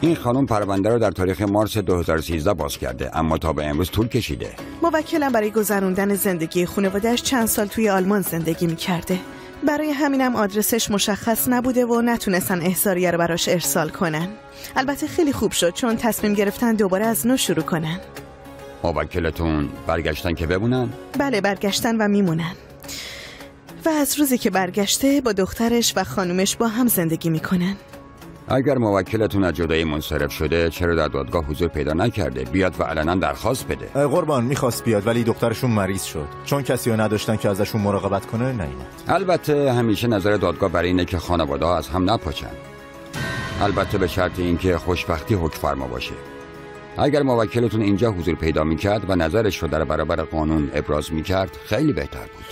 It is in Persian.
این خانم پرونده رو در تاریخ مارس 2013 باز کرده، اما تا به امروز طول کشیده. موکلم برای گذراندن زندگی خانواده‌اش چند سال توی آلمان زندگی می‌کرده. برای همینم آدرسش مشخص نبوده و نتونستن احضاریه رو براش ارسال کنن. البته خیلی خوب شد چون تصمیم گرفتن دوباره از نو شروع کنن. موکلتون برگشتن که بمونن؟ بله، برگشتن و میمونن. و از روزی که برگشته با دخترش و خانومش با هم زندگی میکنن. اگر موکلتون از جدایی منصرف شده چرا در دادگاه حضور پیدا نکرده؟ بیاد و علنا درخواست بده. قربان میخواست بیاد ولی دخترشون مریض شد، چون کسی رو نداشتن که ازشون مراقبت کنه نیومد. البته همیشه نظر دادگاه برای اینه که خانواده‌ها از هم نپاچن، البته به شرط اینکه خوشبختی حکم فرما باشه. اگر موکلتون اینجا حضور پیدا میکرد و نظرش رو در برابر قانون ابراز میکرد خیلی بهتر بود.